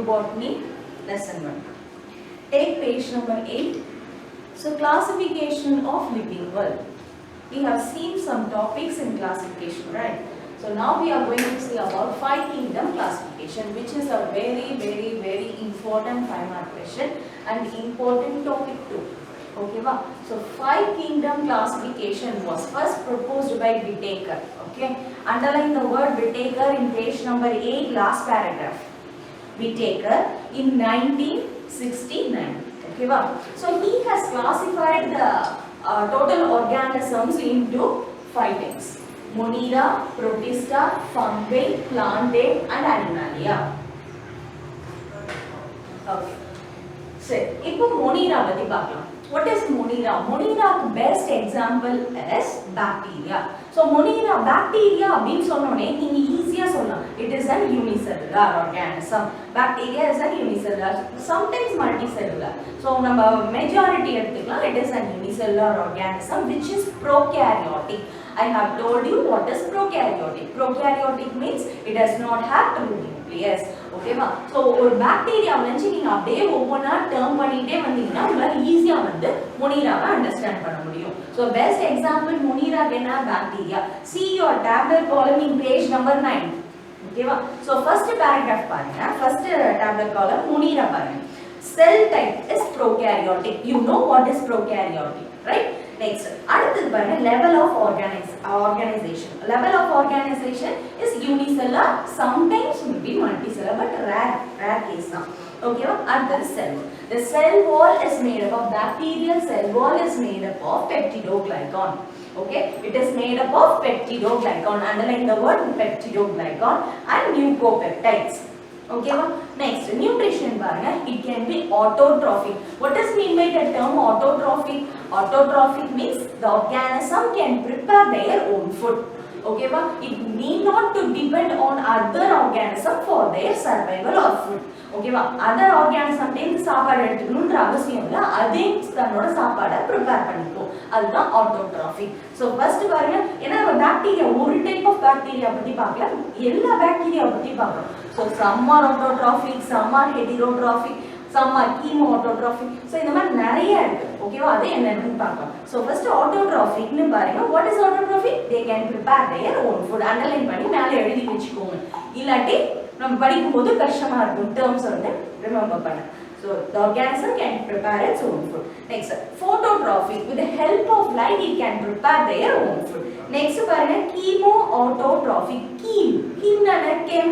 Biobotany lesson 1. Take page number 8. So classification of living world. We have seen some topics in classification, right? So now we are going to see about 5 kingdom classification, which is a very important 5-mark question and important topic too. Okay, wow. So 5 kingdom classification was first proposed by Whittaker. Okay, underline the word Whittaker in page number 8, last paragraph. Whittaker in 1969. Okay, wow. So he has classified the total organisms into 5 types: Monera, Protista, Fungi, Plantae and Animalia. Okay. So, இப்போ Monera பத்தி பார்க்கலாம். What is Monera? Monera's best example is bacteria. So Monera bacteria அப்படின்னு சொன்னோனே நீங்க ஈஸியா சொல்லலாம். It is an unicellular organism. Bacteria is an unicellular, sometimes multicellular. So நம்ம majority எடுத்துக்கலாம். It is an unicellular organism which is prokaryotic. I have told you what is prokaryotic. Prokaryotic means it does not have two nucleus. Okay va? So ஒரு bacteria வந்து நீங்க அப்படியே ஒவ்வொண்ணா term பண்ணிட்டே வந்தீங்கன்னா உங்களால ஈஸியா வந்து Moneraவை அண்டர்ஸ்டாண்ட் பண்ண முடியும். So best example Monera என்ன bacteria. See your tabular column in page number 9. Okay va? So first paragraph பாருங்க. First tabular column Monera பாருங்க. Cell type is prokaryotic. You know what is prokaryotic, right? Next, அடுத்தது பாருங்க level of organization. Level of organization is unicellular, sometimes will be multicellular, but rare case now. Okay, அடுத்தது cell. The cell wall is made up of bacterial cell wall is made up of peptidoglycan. Okay, it is made up of peptidoglycan. Underline the word peptidoglycan and mucopeptides. Okay, next nutrition பாருங்க. It can be autotrophic. What does mean by the term autotrophic? Autotrophic means the organism can prepare their own food. Okay, it need not to depend on other organism for their survival or food. Okay, other organism தேந்து சாப்பாடு எடுத்துக்கணும்ன்ற அவசியம் இல்ல. அதே தன்னோட சாப்பாடை prepare பண்ணிக்கும். அதுதான் autotrophic. So first பாருங்க, ஏன்னா பாக்டீரியா ஒரு டைப் ஆஃப் பாக்டீரியா பத்தி பார்க்கலாம். எல்லா பாக்டீரியா பத்தி பார்க்கணும். So some are autotrophic, some are heterotrophic, some are chemoautotrophic. So இந்த மாதிரி நிறைய இருக்கு. ஓகேவா? அது என்னன்னு பார்க்கலாம். So first autotrophic னு பாருங்க. What is autotrophic? They can prepare their own food. Underline பண்ணி மேல எழுதி வெச்சுக்கோங்க. இல்லாட்டி நம்ம படிக்கும்போது கஷ்டமா இருக்கும் terms வந்து remember பண்ண. So the organism can prepare its own food. Next, phototrophic. With the help of light it can prepare their own food. Next பாருங்க chemoautotrophic. Chem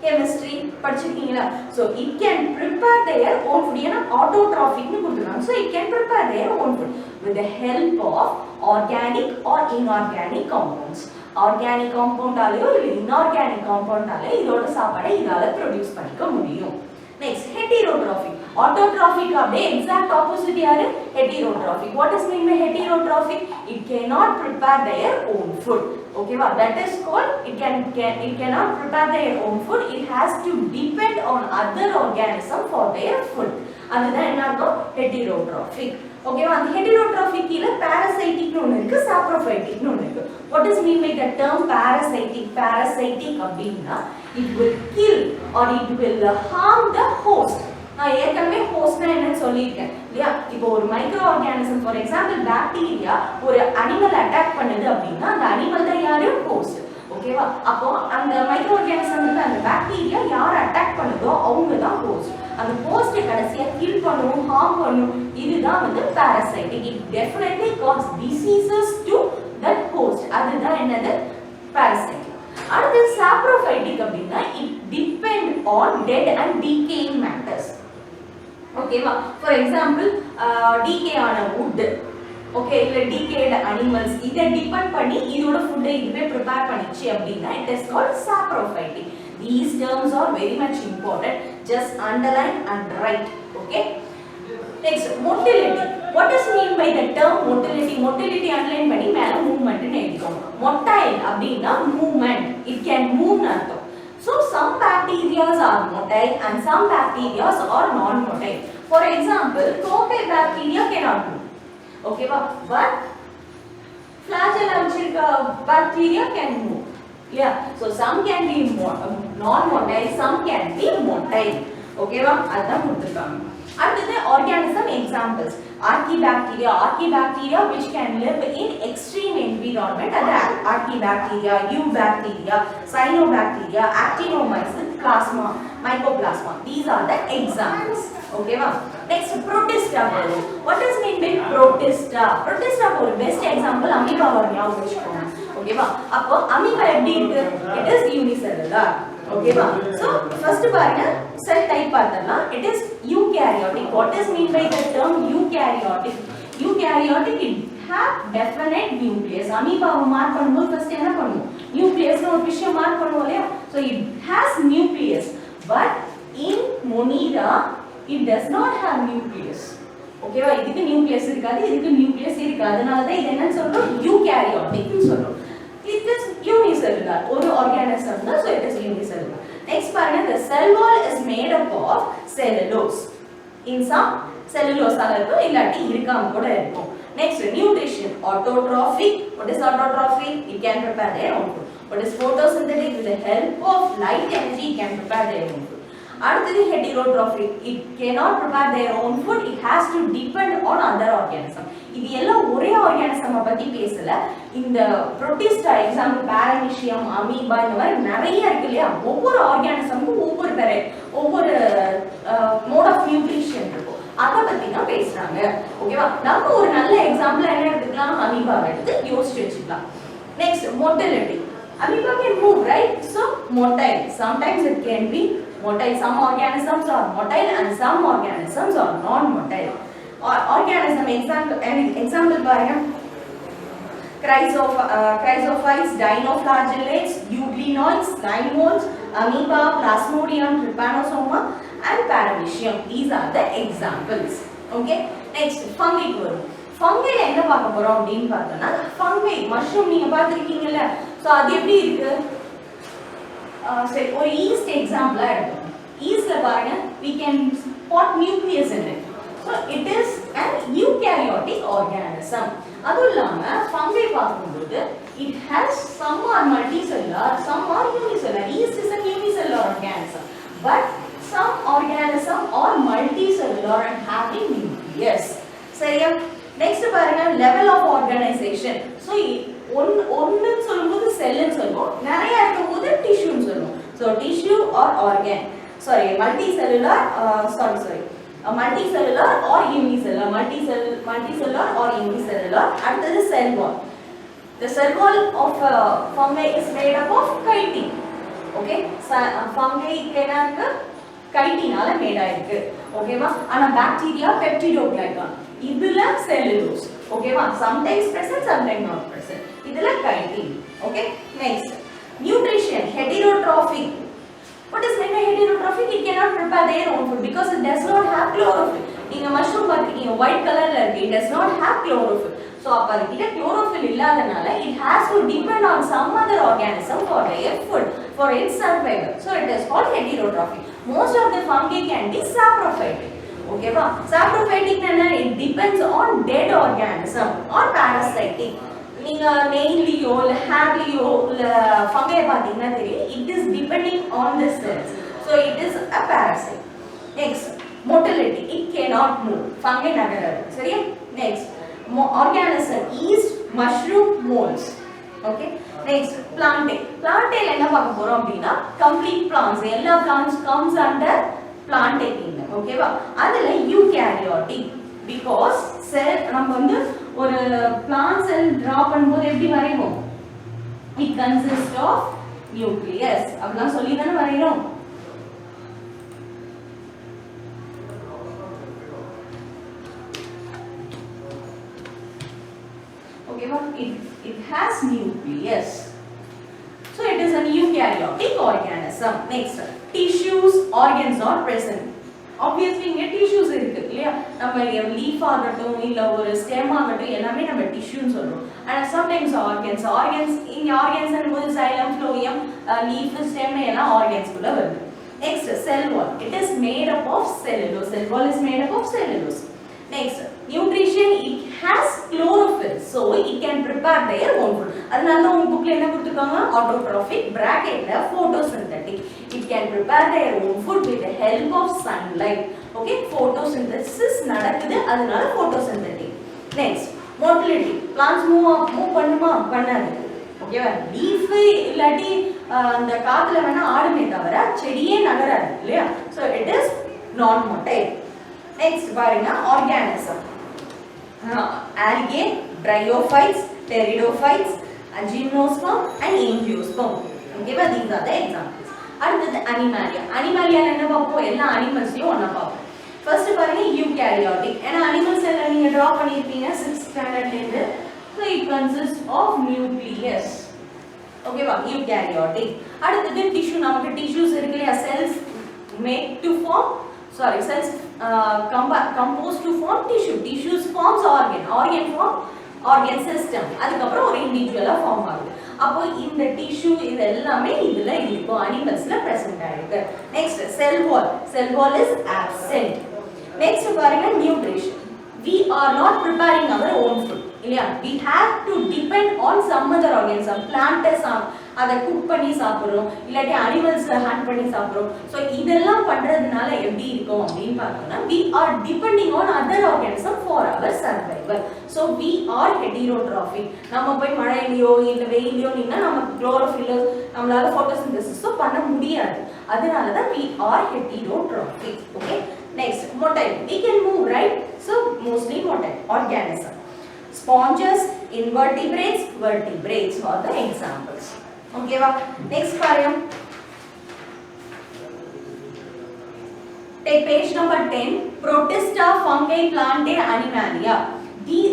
chemistry படிச்சிருக்கீங்களா? So it can prepare their own food. ஏன்னா autotrophic னு கொடுத்திருக்காங்க. So it can prepare their own food with the help of organic or inorganic compounds. Organic compound ஆலயோ இல்ல inorganic compound ஆலயோ இதோட சாப்பாடை இதால produce பண்ணிக்க முடியும். Next, heterotrophic. Autotrophic அப்படியே exact opposite யாரு? Heterotrophic. What is mean by heterotrophic? It cannot prepare their own food. Okay, wow. That is called it cannot prepare their own food. It has to depend on other organism for their food. அதுதான் என்ன அர்த்தம்? Heterotrophic. Okay, அந்த heterotrophic கீழ parasitic னு ஒன்னு இருக்கு, saprophytic னு ஒன்னு இருக்கு. What is mean by the term parasitic? Parasitic அப்படினா it will kill or it will harm the host. நான் ஏற்கனவே ஹோஸ்ட்னா என்னன்னு சொல்லியிருக்கேன் இல்லையா? இப்போ ஒரு micro organism for example bacteria ஒரு அனிமல் அட்டாக் பண்ணுது அப்படின்னா அந்த அனிமல் தான் யாரு? ஹோஸ்ட். ஓகேவா? அப்போ அந்த மைக்ரோ ஆர்கானிசம் அந்த பாக்டீரியா யார் அட்டாக் பண்ணுதோ அவங்க தான் ஹோஸ்ட். அந்த ஹோஸ்ட் கடைசியா கில் பண்ணும், ஹார்ம் பண்ணும். இதுதான் வந்து parasitic. It definitely cause diseases to that host. அதுதான் என்னது? parasitic. அடுத்து saprophytic அப்படின்னா it depend on dead and decaying matters. ஓகேவா? ஃபார் எக்ஸாம்பிள் decay ஆன wood, ஓகே, இல்ல decayed animals இத டிபெண்ட் பண்ணி இதோட ஃபுட் இதுவே ப்ரிப்பேர் பண்ணிச்சு அப்படினா it is called saprophytic. These terms are very much important. Just underline and write. Okay. Next, motility. What does mean by the term motility? Motility underline பண்ணி மேல movement னு எழுதிக்கோங்க. Motile அப்படினா movement. It can move னு அர்த்தம். So some bacteria are motile and some bacteria are non-motile. For example, Propionibacteria cannot move. Okay, but flagellum bacteria can move. Yeah, so some can be non-motile, some can be motile. ஓகேவா அதான் கொடுத்திருக்காங்க அடுத்து organism examples archaebacteria which can live in extreme environment அது archaebacteria eubacteria cyanobacteria actinomyces plasma mycoplasma these are the examples ஓகேவா next protista what does mean by protista ஒரு best example amoeba ஞாபகம் வச்சுக்கோங்க ஓகேவா அப்போ amoeba எப்படி இருக்கு it is unicellular ஓகேவா சோ ஃபர்ஸ்ட் பாருங்க செல் டைப் பார்த்தா it is eukaryotic what is mean by the term eukaryotic it have definite nucleus amoeba mark பண்ணும்போது ஃபர்ஸ்ட் என்ன பண்ணுவோம் நியூக்ளியஸ் ஒரு விஷயம் மார்க் பண்ணுவோம் இல்லையா so it has nucleus but in monera it does not have nucleus ஓகேவா இதுக்கு nucleus இருக்காது இதுக்கு நியூக்ளியஸ் இருக்காது அதனால தான் இது என்னன்னு சொல்றோம் eukaryotic னு சொல்றோம் it is unicellular ஒரு organism தான் so it is unicellular next பாருங்க the cell wall is made up of cellulose in some cellulose ஆக இருக்கும் இல்லாட்டி இருக்காம கூட இருக்கும் next nutrition autotrophic what is autotrophic it can prepare their own food what is photosynthetic with the help of light energy it can prepare their own food அடுத்தது heterotrophic it cannot prepare their own food it has to depend on other organism இது எல்லாம் ஒரே organism பத்தி பேசல இந்த protista example paramecium amoeba இந்த மாதிரி நிறைய இருக்கு இல்லையா ஒவ்வொரு ஆர்கானிசமுக்கும் ஒவ்வொரு மோட் ஆஃப் நியூட்ரிஷன் இருக்கும் அத பத்தி தான் பேசுறாங்க ஓகேவா நம்ம ஒரு நல்ல எக்ஸாம்பிள் என்ன எடுத்துக்கலாம் amoeba எடுத்து யோசிச்சு வச்சுக்கலாம் next motility amoeba can move right so motile sometimes it can be motile some organisms are motile and some organisms are non motile organism example பாருங்க chrysophytes dinoflagellates euglenoids slimoles amoeba plasmodium trypanosoma and paramecium these are the examples okay next fungi வரும் fungi என்ன பார்க்க போறோம் அப்படினு பார்த்தோம்னா fungi mushroom நீங்க பாத்துக்கிட்டீங்கல so அது எப்படி இருக்கு சரி ஒரு yeast example எடுப்போம் yeastல பாருங்க we can spot nucleus in it so it is an eukaryotic organism அதுவும் இல்லாம fungi பார்க்கும்போது it has some are multicellular some are unicellular yeast is a unicellular organism but some organism are multicellular and having nucleus சரியா next பாருங்க level of organization so ஒன்னு சொல்லும்போது செல் னு சொல்லுவோம் நிறைய இருக்கும்போது டிஷ்யூ னு சொல்லுவோம் so tissue or organ sorry multicellular or unicellular multicellular or unicellular அடுத்தது cell wall the cell wall of fungi is made up of chitin okay fungi என்னன்னா chitinனால மேட் ஆயிருக்கு ஓகேவா ஆனா பாக்டீரியா peptidoglycan இதுல cellulose ஓகேவா sometimes present sometimes not present இதுல chitin okay next nutrition heterotrophic what is meant by heterotrophic it cannot prepare their own food because it does not have chlorophyll நீங்க mushroom பாத்தீங்க white கலர்ல இருக்கு it does not have chlorophyll so அப்ப அதுக்கிட்ட chlorophyll இல்லாதனால it has to depend on some other organism for their food for its survival so it is called heterotrophic most of the fungi can be saprophytic okay va saprophytic na it depends on dead organism or parasitic நீங்க நெயிலியோ இல்ல ஹேர்லியோ இல்ல fungi பாத்தீங்கன்னா தெரியும் it is depending on the cells so it is a parasite next motility it cannot move fungi நகராது சரியா next organism yeast mushroom molds okay next plantae என்ன பார்க்க போறோம் அப்படினா complete plants எல்லா plants comes under plantae kingdom ஓகேவா அதுல eukaryotic because cell நம்ம வந்து ஒரு plant cell draw பண்ணும்போது எப்படி வரைவோம் it consists of nucleus அப்படிலாம் சொல்லி தான வரையறோம் ஓகேவா it has nucleus so it is an eukaryotic organism next tissues organs are present obviously இங்க tissues இருக்கு இல்லையா நம்ம leaf ஆகட்டும் இல்ல ஒரு stem ஆகட்டும் எல்லாமே நம்ம tissue னு சொல்றோம் and sometimes organs இங்க organs னும்போது xylem phloem leaf stem எல்லாம் organs குள்ள வருது next cell wall it is made up of cellulose cell wall is made up of cellulose Next, nutrition, it has chlorophyll, so it can prepare their own food. அதனால உங்க bookல என்ன கொடுத்திருக்காங்க? Autotrophic, bracketல photosynthetic. It can prepare their own food with the help of sunlight. Okay, photosynthesis நடக்குது, அதனால photosynthetic. Next, motility. Plants move பண்ணுமா? பண்ணாது. ஓகேவா? Leaf இல்லாட்டி அந்த காத்துல வேணா ஆடுமே தவிர செடியே நகராது இல்லையா? So it is non motile. Next பாருங்க organism. Algae, bryophytes, pteridophytes, gymnosperm and angiosperm. ஓகேவா? These are the examples. அடுத்து animalia. Animalia என்ன பாப்போம்? எல்லா அனிமல்ஸையும் ஒண்ணா பாப்போம். First பாருங்க eukaryotic. ஏன்னா அனிமல்ஸ் எல்லாம் நீங்க டிரா பண்ணிருப்பீங்க 6th ஸ்டாண்டர்ட்ல இருந்து. So it consists of nucleus. Okay va, eukaryotic. அடுத்து tissue, நமக்கு tissues இருக்கு இல்லையா, cells made to form, sorry, cells composed to form tissue. Tissues forms organ form organ system. அதுக்கு அப்புறம் ஒரு இண்டிவிஜுவலா ஃபார்ம் ஆகுது. அப்போ இந்த tissue இது எல்லாமே இதுல இருக்கும், அனிமல்ஸ்ல பிரசன்ட் ஆயிருக்கு. Next, cell wall is absent. Next பாருங்க nutrition. We are not preparing our own food. இல்லையா? We have to depend on some other organism. Plant அதை குக் பண்ணி சாப்பிடுறோம், இல்லாட்டி அனிமல்ஸ் ஹண்ட் பண்ணி சாப்பிடுறோம். ஸோ இதெல்லாம் பண்றதுனால எப்படி இருக்கும் அப்படின்னு பார்த்தோம்னா we are depending on other organism for our survival. So we are heterotrophic. நம்ம போய் மழையிலையோ இல்லை வெயிலையோ நின்னா நமக்கு குளோரோஃபில் நம்மளால photosynthesis பண்ண முடியாது. அதனால தான் we are heterotrophic. Okay. Next, motile. We can move, right? So mostly motile organism. Sponges, invertebrates, vertebrates are the examples. Okay va? Next param. Take page number 10. Protista, fungi, plantae, animalia.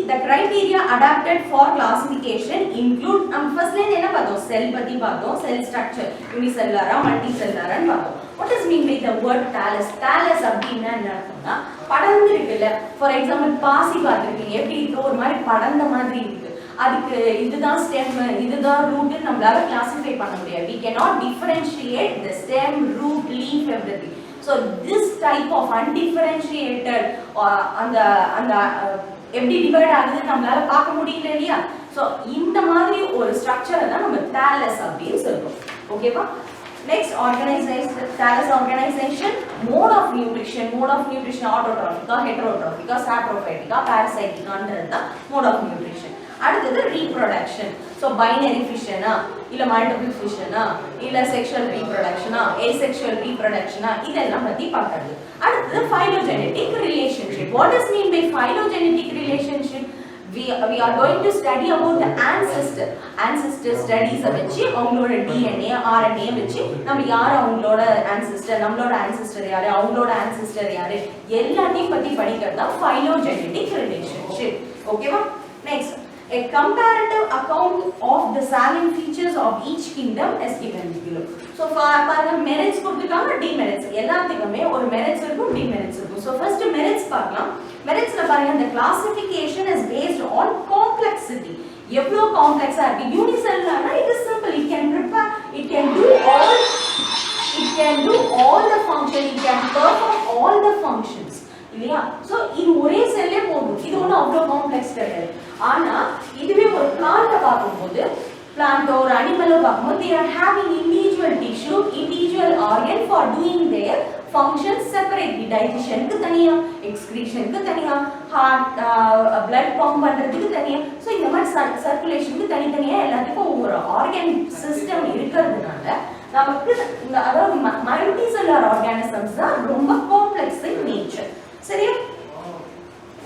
The criteria adapted for classification include, first line என்ன பார்த்தோம்? Cell பத்தி பார்த்தோம், cell structure, unicellular, multicellular ன்னு பார்த்தோம். What is mean by the word thallus? Thallus அப்படின்னா என்ன அர்த்தம்னா படர்ந்து இருக்குல்ல. ஃபார் எக்ஸாம்பிள் பாசி பார்த்துருக்கீங்க, எப்படி இருக்கு? ஒரு மாதிரி படர்ந்த மாதிரி இருக்கு. அதுக்கு இதுதான் ஸ்டெம், இதுதான் ரூட் நம்மளால கிளாசிஃபை பண்ண முடியாது. We cannot differentiate the stem, root, leaf, everything. So this type of undifferentiated அந்த எப்படி டிவைட் ஆகுதுன்னு நம்மளால பார்க்க முடியல இல்லையா? ஸோ இந்த மாதிரி ஒரு ஸ்ட்ரக்சரை தான் நம்ம thallus அப்படின்னு சொல்றோம். ஓகேவா? Next, thallus organization. Mode of nutrition autotrophic, heterotrophic, saprophytic, parasitic ன்றது தான் mode of nutrition. அடுத்தது reproduction. So binary fission இல்ல multiple fission இல்ல sexual reproduction asexual reproduction இதெல்லாம் பத்தி பார்க்கிறது. அடுத்தது phylogenetic relationship. What does mean by phylogenetic relationship? We are going to study about the ancestor studies வச்சு அவங்களோட DNA RNA வச்சு நம்ம யார் அவங்களோட ancestor, நம்மளோட ancestor யாரு, அவங்களோட ancestor யாரு, எல்லாத்தையும் பத்தி படிக்கிறது தான் phylogenetic relationship. ஓகேவா? Next, a comparative account of the salient features of each kingdom is given below. So பாருங்க merits கொடுத்துட்டாங்க, demerits எல்லாத்துக்குமே ஒரு merits இருக்கும், demerits இருக்கும். So first merits பார்க்கலாம். Meritsல பாருங்க the classification is based on complexity. எவ்வளவு காம்ப்ளெக்ஸா இருக்கு. யூனிசெல்லுலர்னா it is simple, it can prepare, it can do all the function, it can perform all the functions. இல்லையா? சோ இது ஒரே செல்லே போதும். இது ஒன்றும் அவ்வளோ காம்ப்ளெக்ஸ் கிடையாது. ஆனா இதுவே ஒரு பிளான்ட்டை பார்க்கும்போது, பிளான்ட்டோ ஒரு அனிமலோ பார்க்கும்போது they are having individual tissue, individual organ for doing their functions separately. digestionக்கு தனியா, excretionக்கு தனியா, heart blood pump பண்றதுக்கு தனியா. சோ இந்த மாதிரி சர்க்குலேஷனுக்கு தனித்தனியா எல்லாத்துக்கும் ஒவ்வொரு ஆர்கன் சிஸ்டம் இருக்கிறதுனால நமக்கு அதாவது மல்டிசெல்லுலர் ஆர்கானிசம்ஸ் தான் ரொம்ப காம்ப்ளெக்ஸ் இன் நேச்சர். சரியா?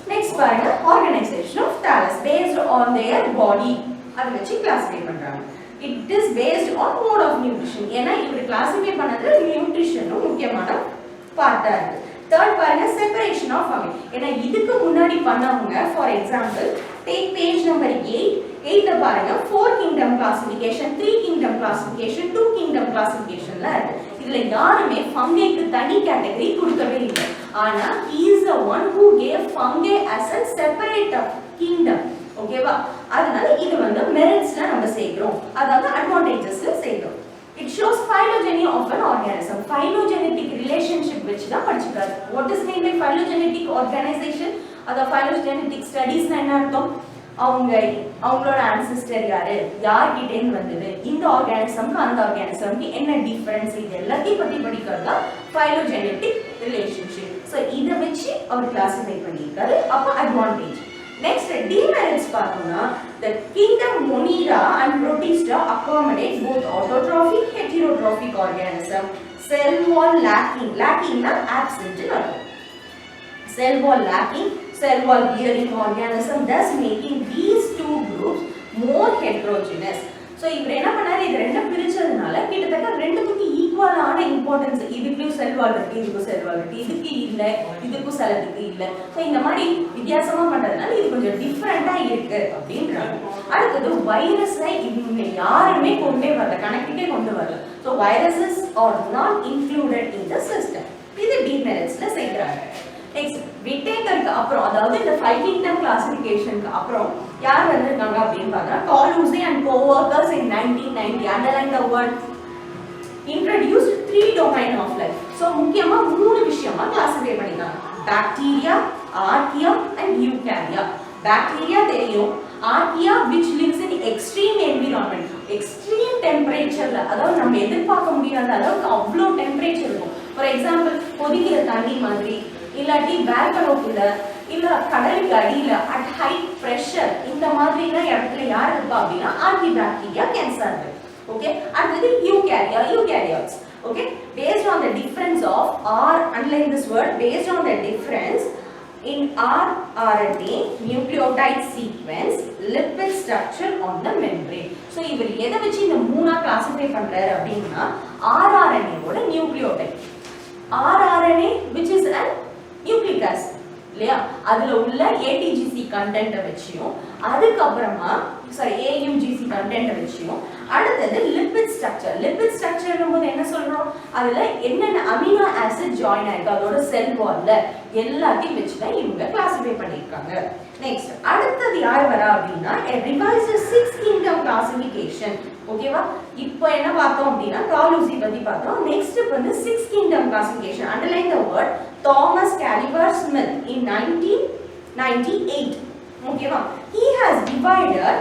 Next பாருங்க organization of thallus based on their body. அது வச்சு கிளாசிஃபை பண்றாங்க. It is based on mode of nutrition. ஏன்னா இப்படி கிளாசிஃபை பண்ணதுல நியூட்ரிஷனும் முக்கியமான பார்ட்டா இருக்கு. Third பாருங்க separation of fungi. ஏன்னா இதுக்கு முன்னாடி பண்ணவங்க for example take page number 8. 8ல பாருங்க 4 kingdom classification, 3 kingdom classification, 2 kingdom classificationல இருக்கு. இதுல யாருமே ஃபங்கைக்கு தனி கேட்டகரி கொடுக்கவே இல்லை. ஆனா he is the one who gave fungi as a separate kingdom. ஓகேவா? அதனால இது வந்து மெரிட்ஸ்ல நம்ம சேர்க்கிறோம், அதாவது அட்வான்டேஜஸ்ல சேர்க்கிறோம். It shows phylogeny of an organism. Phylogenetic relationship which தான் படிச்சுக்கிறாரு. What is meant by phylogenetic organization? அத பைலோஜெனடிக் ஸ்டடீஸ்னா என்ன அர்த்தம்? அவங்களோட ஆன்சிஸ்டர் யார்கிட்ட இருந்து வந்தது, இந்த ஆர்கானிசம்க்கு அந்த ஆர்கானிசம்க்கு என்ன டிஃபரன்ஸ், இது எல்லாத்தையும் பத்தி படிக்கிறது தான் பைலோஜெனடிக் ரிலேஷன்ஷிப். ஸோ இதை வச்சு அவர் கிளாசிஃபை பண்ணியிருக்காரு. அப்போ அட்வான்டேஜ். நெக்ஸ்ட் demerits பார்த்தோம்னா the kingdom Monera and Protista accommodate both autotrophic heterotrophic organism. Cell wall lacking na absent னு அர்த்தம். Cell wall lacking, cell wall bearing organism, thus making these two groups more heterogeneous. So இவர் என்ன பண்ணாரு, இது ரெண்டும் பிரிச்சதுனால கிட்டத்தட்ட ரெண்டுத்துக்கு ஈக்குவலான இம்பார்ட்டன்ஸ், இதுக்கு செல் வால் இருக்கு, இதுக்கு செல் வால் இருக்கு, இதுக்கு இல்ல, இதுக்கு செல்லுக்கு இல்ல. சோ இந்த மாதிரி வித்தியாசமா பண்றதுனால இது கொஞ்சம் டிஃபரெண்டா இருக்கு அப்படின்றாங்க. அடுத்தது வைரஸை இவங்க யாருமே கொண்டே வரல, கனெக்டிட்டே கொண்டு வரல. So viruses R not included in the system. இது டிமெரிட்ஸ்ல சேர்க்கறாங்க. நெக்ஸ்ட் விட்டேக்கருக்கு அப்புறம், அதாவது இந்த 5 kingdom கிளாசிஃபிகேஷனுக்கு அப்புறம் யார் வந்திருக்காங்க அப்படின்னு பார்த்தா காலூசி and co-workers in 1990 underline the word introduced 3 domain of life. So முக்கியமா 3 விஷயமா கிளாசிஃபை பண்ணிருக்காங்க. Bacteria, archaea and eukarya. Bacteria தெரியும், archaea which lives in extreme environment, extreme temperatureல, அதாவது நம்ம எதிர்பார்க்க முடியாத அளவுக்கு அவ்வளோ டெம்பரேச்சர் இருக்கும். ஃபார் எக்ஸாம்பிள் கொதிக்கிற தண்ணி மாதிரி, இல்லாட்டி வேல்கனோக்குள்ள, இல்ல கடலுக்கு அடியில அட் ஹை பிரஷர், இந்த மாதிரிலாம் இடத்துல யார் இருக்கா அப்படின்னா ஆர்கிபாக்டீரியா கேன் சர்வ். ஓகே, அடுத்தது eukaryotes. Okay, based on the difference of R, underline this word, based on the difference in rRNA nucleotide sequence, lipid structure on the membrane. So இவர் எதை வச்சு இந்த மூணா கிளாசிஃபை பண்றாரு அப்படின்னா rRNA ஓட nucleotide, rRNA which is an nucleic acid இல்லையா, அதுல உள்ள ATGC கண்டென்ட் வச்சியும், அதுக்கு அப்புறமா AUGC கண்டென்ட் வச்சியும், அடுத்தது லிபிட் ஸ்ட்ரக்சர். லிபிட் ஸ்ட்ரக்சர்னும் போது என்ன சொல்றோம், அதுல என்னென்ன அமினோ ஆசிட் ஜாயின் ஆயிருக்கு அதோட செல் வால்ல எல்லாத்தையும் வச்சு தான் இவங்க கிளாசிஃபை பண்ணிருக்காங்க. நெக்ஸ்ட் அடுத்தது யார் வரா அப்படின்னா ரிவைஸ்ட் 6 kingdom கிளாசிஃபிகேஷன். ஓகேவா, இப்போ என்ன பார்த்தோம் அப்படின்னா காலூசி பத்தி பார்த்தோம். நெக்ஸ்ட் வந்து 6 kingdom classification. Underline the word Thomas Cavalier Smith in 1998. ஓகேவா, he has divided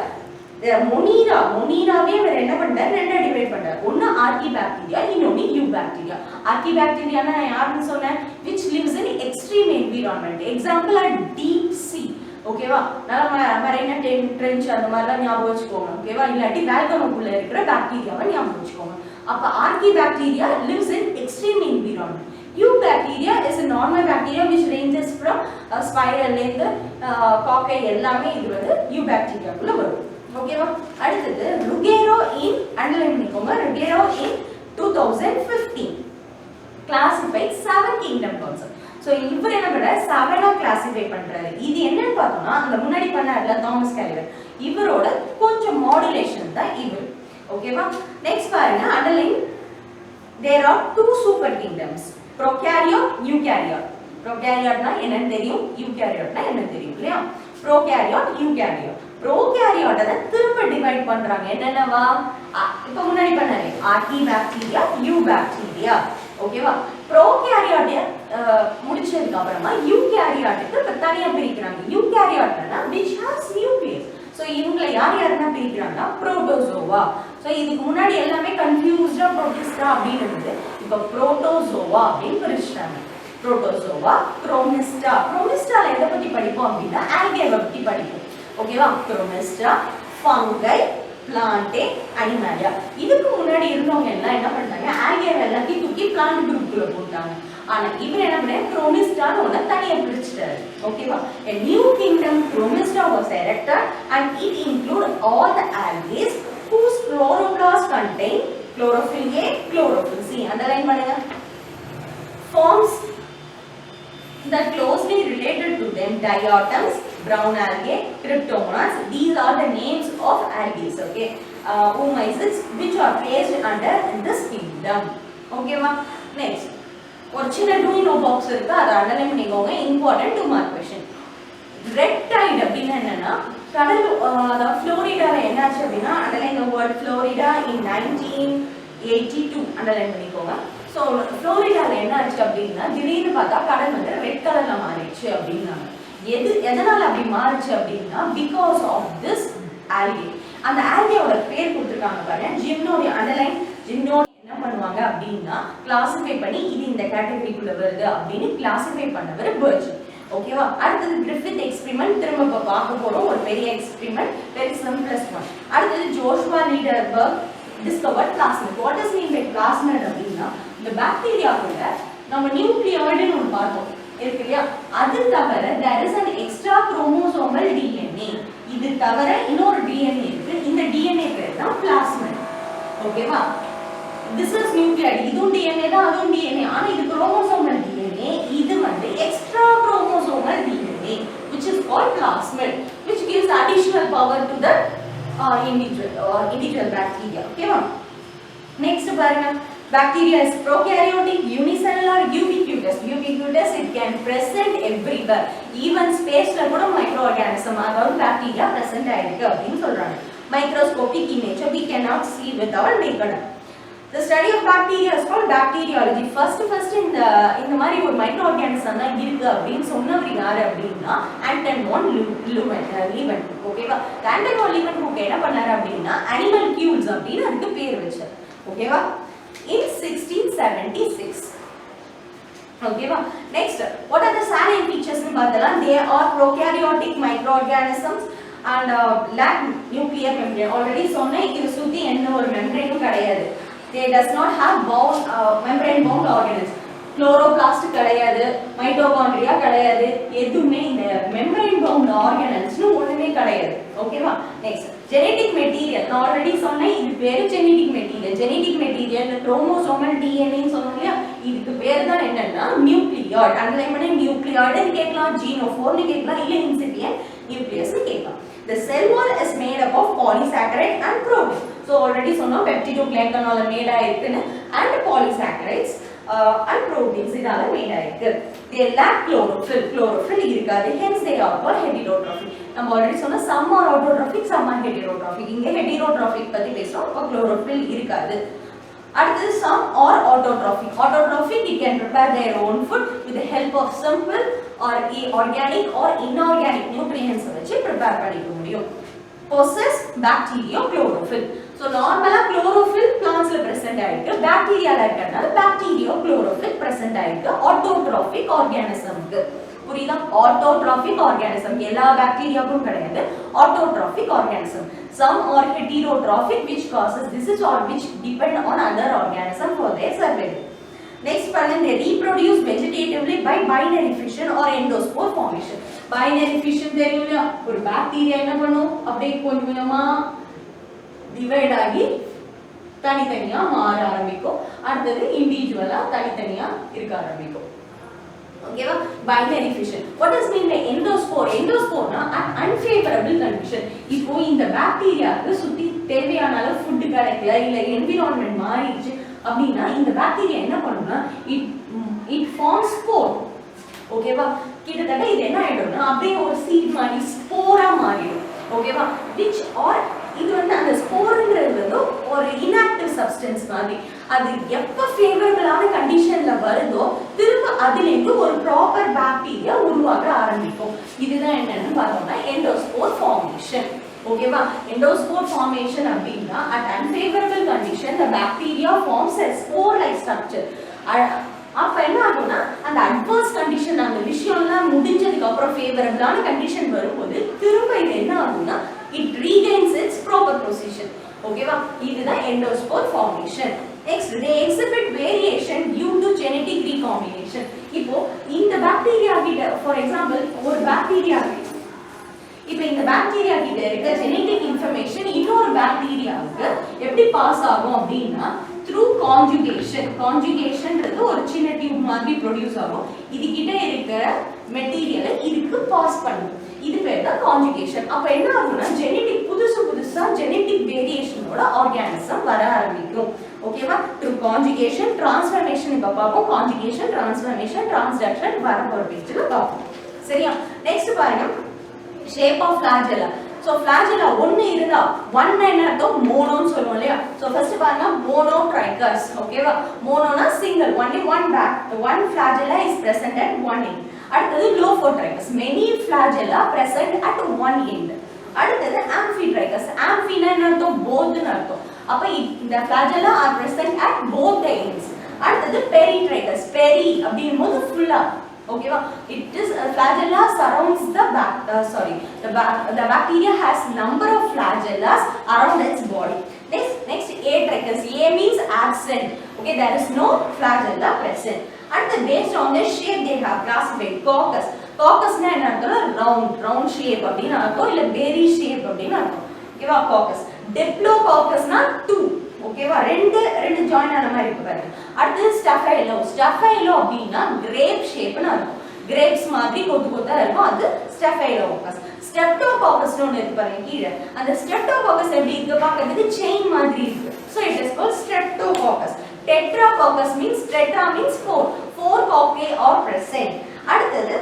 மொனீராவே அவர் என்ன பண்றாரு, ரெண்டா டிவைட் பண்றாரு. ஒன்னு ஆர்கிபாக்டீரியா, இன்னொன்னு யூபாக்டீரியா. ஆர்கிபாக்டீரியானா யாருன்னு சொன்னேன், which lives in extreme environment. Example at deep sea. ஓகேவா, நம்ம மரைனா ட்ரென்ச் அந்த மாதிரிலாம் ஞாபகம் வச்சுக்கோங்க. ஓகேவா, இல்லாட்டி வேல்கனோக்குள்ள இருக்கிற பாக்டீரியாவை ஞாபகம் வச்சுக்கோங்க. அப்ப ஆர்கிபாக்டீரியா lives in extreme environment. Eubacteria is a normal bacteria which ranges from spiral இருந்து காக்கை எல்லாமே இது வந்து யூபாக்டீரியாக்குள்ள வரும். ஓகேவா, அடுத்தது ருகேரோ இன் அண்டர்லைன் பண்ணிக்கோங்க. ருகேரோ இன் 2015 classified 7 kingdom concept. சோ இவர் என்ன பண்றாரு, 7ஆ கிளாசிஃபை பண்றாரு. இது என்னன்னு பார்த்தோம்னா அந்த முன்னாடி பண்ணார்ல தாமஸ் கேலிவர், இவரோட கொஞ்சம் மாடுலேஷன் தான் இவர். ஓகேவா, நெக்ஸ்ட் பாருங்க underline there are 2 super kingdoms, prokaryote, eukaryote. prokaryoteனா என்னன்னு தெரியும், eukaryoteனா என்னன்னு தெரியும் இல்லையா. prokaryote, eukaryote. prokaryote அத திரும்ப டிவைட் பண்றாங்க. என்னென்னவா, இப்போ முன்னாடி பண்ணாரு ஆர்கிபாக்டீரியா, யூபாக்டீரியா. ஓகேவா, prokaryote முடிச்சதுக்கு அப்புறமா eukaryoteக்கு தனியா பிரிக்கிறாங்க. eukaryoteனா which has nucleus. சோ இவங்களை யார் யாருன்னா பிரிக்கிறாங்கன்னா புரோட்டோசோவா. சோ இதுக்கு முன்னாடி எல்லாமே கன்ஃபியூஸ்டா புரோட்டிஸ்டா அப்படின்னு இருந்தது, இப்போ புரோட்டோசோவா அப்படின்னு பிரிச்சுட்டாங்க. Protozoa, Chromista. குரோமிஸ்டால எதை பத்தி படிப்போம் அப்படின்னா ஆல்கேவை பத்தி படிப்போம். ஓகேவா, குரோமிஸ்டா, ஃபங்கை, பிளான்டே, அனிமாலியா. இதுக்கு முன்னாடி இருந்தவங்க எல்லாம் என்ன பண்ணாங்க, ஆல்கேவை எல்லாத்தையும் தூக்கி பிளான்ட் குரூப்குள்ள போட்டாங்க. ஆனா இவர் என்ன பண்ணாரு, குரோமிஸ்டான்னு ஒண்ணு தனியா பிரிச்சுட்டாரு. ஓகேவா, a new kingdom Chromista was erected and it include all the algae whose chloroplasts contain chlorophyll A, chlorophyll C. Underline பண்ணுங்க. Forms that closely related to them, diatoms, brown algae, cryptomonas. These are the names of algae. Okay, oomycetes which are placed under this kingdom. Okay ma. Next, ஒரு சின்ன do you know box இருக்கு, அதை underline பண்ணிக்கோங்க. Important 2 mark question. Red tide அப்படின்னா என்னன்னா கடல், அதாவது ஃப்ளோரிடால என்னாச்சு அப்படின்னா underline the word Florida in 1982 underline பண்ணிக்கோங்க. ஸோ ஃப்ளோரிடால என்ன ஆச்சு அப்படின்னா திடீர்னு பார்த்தா கடல் வந்து ரெட் கலர்ல மாறிடுச்சு அப்படின்னாங்க. எதனால அப்படி மாறுச்சு அப்படின்னா பிகாஸ் ஆஃப் திஸ் ஆல்கே. அந்த ஆல்கேயோட பேர் கொடுத்துருக்காங்க பாருங்க, ஜிம்னோடியா. அண்டர்லைன் ஜிம்னோடியா என்ன பண்ணுவாங்க அப்படின்னா கிளாசிஃபை பண்ணி இது இந்த கேட்டகரிக்குள்ள வருது அப்படின்னு கிளாசிஃபை பண்ணவர் பர்ச். ஓகேவா? அடுத்தது கிரிஃபித் எக்ஸ்பெரிமெண்ட் திரும்ப பார்க்க போறோம், ஒரு பெரிய எக்ஸ்பெரிமெண்ட், வெரி சிம்பிளஸ்ட் ஒன். அடுத்தது Joshua லீடர்பர்க் discovered plasmid. What is mean by plasmid அப்படின்னா இந்த பாக்டீரியாக்குள்ள நம்ம நியூக்ளியாய்டுன்னு ஒன்று பார்த்தோம் இருக்கு இல்லையா, அது தவிர there is an extra chromosomal DNA. இது தவிர இன்னொரு DNA இருக்கு, இந்த DNA பேர் தான் plasmid. ஓகேவா? This is nucleide. இதுவும் DNA தான், அதுவும் DNA. ஆனா இது chromosomal DNA, இது வந்து extra chromosomal DNA which is called plasmid, which gives additional power to the individual bacteria. Okay va? Next பாருங்க, bacteria is prokaryotic, unicellular, ubiquitous. Ubiquitous, it can present everywhere, even space ல கூட microorganism அதாவது bacteria present ஆயிருக்கு அப்படின்னு சொல்றாங்க. Microscopic in nature, we cannot see with our naked eye. The study of bacteria is called bacteriology. First இந்த மாதிரி ஒரு micro organism தான் இருக்கு அப்படின்னு சொன்னவர் யாரு அப்படின்னா ஆண்டன் வான் லீவன். ஓகேவா? ஆண்டன் வான் லீவன் என்ன பண்ணாரு அப்படின்னா அனிமல் கியூல்ஸ் அப்படின்னு அதுக்கு பேர் வச்சார். ஓகேவா? in 1676. ஓகேவா? next what are the salient features னு பார்த்தலாம். they are prokaryotic microorganisms and lack nuclear membrane. already சொன்னேன், இது சுத்தி எந்த ஒரு மெம்பரேனும் கிடையாது. they does not have bound membrane bound organelles. chloroplast கிடையாது, மைட்டோகாண்ட்ரியா கிடையாது, எதுவுமே இந்த membrane bound organelles னு ஒண்ணுமே கிடையாது. ஓகேவா? Next genetic material. நான் ஆல்ரெடி சொன்னேன், இது பேரு genetic material. genetic material chromosomal DNA ன்னு சொன்னோம்லையா, இதுக்கு பேர் தான் என்னன்னா நியூக்ளியாய்டு. அண்டர்லைன் பண்ணி நியூக்ளியாய்டுன்னு கேட்கலாம், ஜீனோஃபோர்னு கேட்கலாம், இல்ல இன்சிபியன்ட் நியூக்ளியஸ்னு கேட்கலாம். The cell wall is made up of polysaccharide and protein. So already சொன்னோம் peptidoglycanol made ஆயிருக்குன்னு, and polysaccharides and proteins இதால made ஆயிருக்கு. They lack chlorophyll. chlorophyll இருக்காது, hence they are called heterotrophic. நம்ம already சொன்ன some are autotrophic, some are heterotrophic. இங்க heterotrophic பத்தி பேசுறோம், அப்ப chlorophyll இருக்காது. அடுத்து some are autotrophic. autotrophic, it can prepare their own food with the help of simple or organic or inorganic nutrients வச்சு prepare பண்ணிக்க முடியும். possess bacteria chlorophyll. so normally chlorophyll plants la present ஆயிருக்கு, bacteria la இருக்கறனால bacteria chlorophyll present ஆயிருக்கு autotrophic organism க்கு. புரியுதா? autotrophic organism எல்லா பாக்டீரியாவுக்கும் கிடையாது, autotrophic organism. some are heterotrophic, which causes disease or which depend on other organism for their survival. next பாருங்க, they reproduce vegetatively by binary fission or endospore formation. binary fission தெரியும்ல, ஒரு bacteria என்ன பண்ணும், அப்படியே கொஞ்சம் கொஞ்சமா டிவைட் ஆகி தனித்தனியா மாற ஆரம்பிக்கும், அடுத்தது இண்டிவிஜுவலா தனித்தனியா இருக்க ஆரம்பிக்கும். ஓகேவா? binary fission. what does mean by endospore? endospore னா unfavorable condition. இப்போ இந்த பாக்டீரியாக்கு சுத்தி தேவையான அளவு ஃபுட் கிடைக்கல, இல்ல என்விரான்மென்ட் மாறிடுச்சு அப்படின்னா இந்த பாக்டீரியா என்ன பண்ணும்னா it forms spore. ஓகேவா? கிட்டத்தட்ட இது என்ன ஆயிடும்னா அப்படியே ஒரு சீட் மாதிரி ஸ்போரா மாறிடும். ஓகேவா? which or இது வந்து அந்த ஸ்போர்ங்கிறது வந்து ஒரு inactive substance மாதிரி, அது எப்ப ஃபேவரபிளான கண்டிஷன்ல வருதோ திரும்ப அதிலிருந்து ஒரு ப்ராப்பர் பாக்டீரியா உருவாக ஆரம்பிக்கும். இதுதான் என்னன்னு பார்த்தோம்னா எண்டோஸ்போர் ஃபார்மேஷன். ஓகேவா? எண்டோஸ்போர் ஃபார்மேஷன் அப்படின்னா at unfavorable condition the bacteria forms a spore like structure. அப்ப என்ன ஆகும்னா அந்த அட்வர்ஸ் கண்டிஷன், அந்த விஷயம்லாம் முடிஞ்சதுக்கு அப்புறம் ஃபேவரபிளான கண்டிஷன் வரும்போது திரும்ப இது என்ன ஆகும்னா it regains its proper position. ஓகேவா? இதுதான் endospore formation. next they exhibit variation due to genetic recombination. இப்போ இந்த பாக்டீரியா கிட்ட ஃபார் எக்ஸாம்பிள் ஒரு பாக்டீரியா இப்போ இந்த பாக்டீரியா கிட்ட இருக்க ஜெனெடிக் இன்ஃபர்மேஷன் இன்னொரு பாக்டீரியாவுக்கு எப்படி பாஸ் ஆகும் அப்படின்னா through conjugation. conjugationன்றது ஒரு சின்ன டியூப் மாதிரி ப்ரொடியூஸ் ஆகும், இது கிட்ட இருக்கிற மெட்டீரியலை இதுக்கு பாஸ் பண்ணும், இது பேர் தான் கான்ஜுகேஷன். அப்ப என்ன ஆகும்னா ஜெனெடிக் புதுசா ஜெனெடிக் வேரியேஷனோட ஆர்கானிசம் வர ஆரம்பிக்கும். ஓகேவா? through conjugation transformation இப்ப பாப்போம், conjugation transformation transduction வர போற பேஜ்ல பாப்போம். சரியா? நெக்ஸ்ட் பாருங்க, shape of flagella. so flagella ஒன்னு இருந்தா one என்ன அர்த்தம், மோனோன்னு சொல்லுவோம் இல்லையா? so first பாருங்க monotrichous. ஓகேவா? மோனோனா single, only one back, the one flagella is present at one end. அடுத்தது லோபோட்ரைகஸ் many flagella present at one end. அடுத்தது amphitrachus. amphiனா என்ன அர்த்தம்? both னு அர்த்தம். அப்ப இந்த flagella are present at both the ends. அடுத்தது peritrachus. peri அப்படிங்கும்போது ஃபுல்லா ஓகேவா? it is flagella surrounds the the bacteria has number of flagellas around its body. Next atrachus. A means absent. Okay, there is no flagella present. And based on the shape they have classified coccus. coccus na enna artham? round shape அப்படினா அர்த்தம் இல்ல berry shape அப்படினா அர்த்தம். ஓகேவா? coccus. diplococcus na 2. ஓகேவா? ரெண்டு join ஆன மாதிரி இருக்கு பாருங்க. அடுத்து staphylo. staphylo அப்படினா grape shape னு அர்த்தம். grapes மாதிரி கொத்து இருக்கும், அது staphylococcus. streptococcus னு ஒன்னு இருக்கு பாருங்க கீழ. அந்த streptococcus எப்படி இருக்கு? பார்க்கிறதுக்கு செயின் மாதிரி இருக்கு. So it is called streptococcus. tetracoccus means tetra means 4 cocci are present. அடுத்தது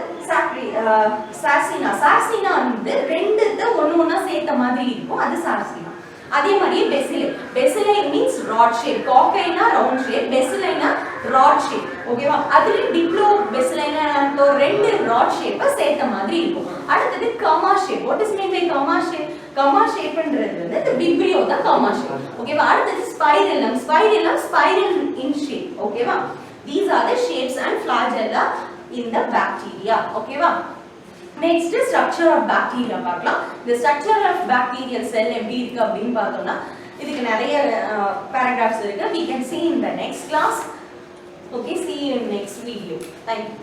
sarcina. sarcina வந்து ரெண்டுத்த ஒண்ணா சேர்த்த மாதிரி இருக்கும், அது sarcina. அதே மாதிரி bacilli means rod shape. cocci na round shape, bacilli na rod shape. ஓகேவா? அதுல diplobacilli na ரெண்டு rod shape சேர்த்த மாதிரி இருக்கும். அடுத்தது comma shape. what is meant by comma shape? comma shape ன்றது வந்து the vibrio தான் comma shape. ஓகேவா? அடுத்தது spirillum. spiral in shape. ஓகேவா? these are the shapes and flagella in the bacteria. ஓகேவா? next structure of bacteria பார்க்கலாம். the structure of bacterial cell எப்படி இருக்கு அப்படினு பார்த்தோம்னா இதுக்கு நிறைய paragraphs இருக்கு. we can see in the next class. okay, see you in next video. thank you.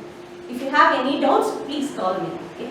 if you have any doubts please call me. okay.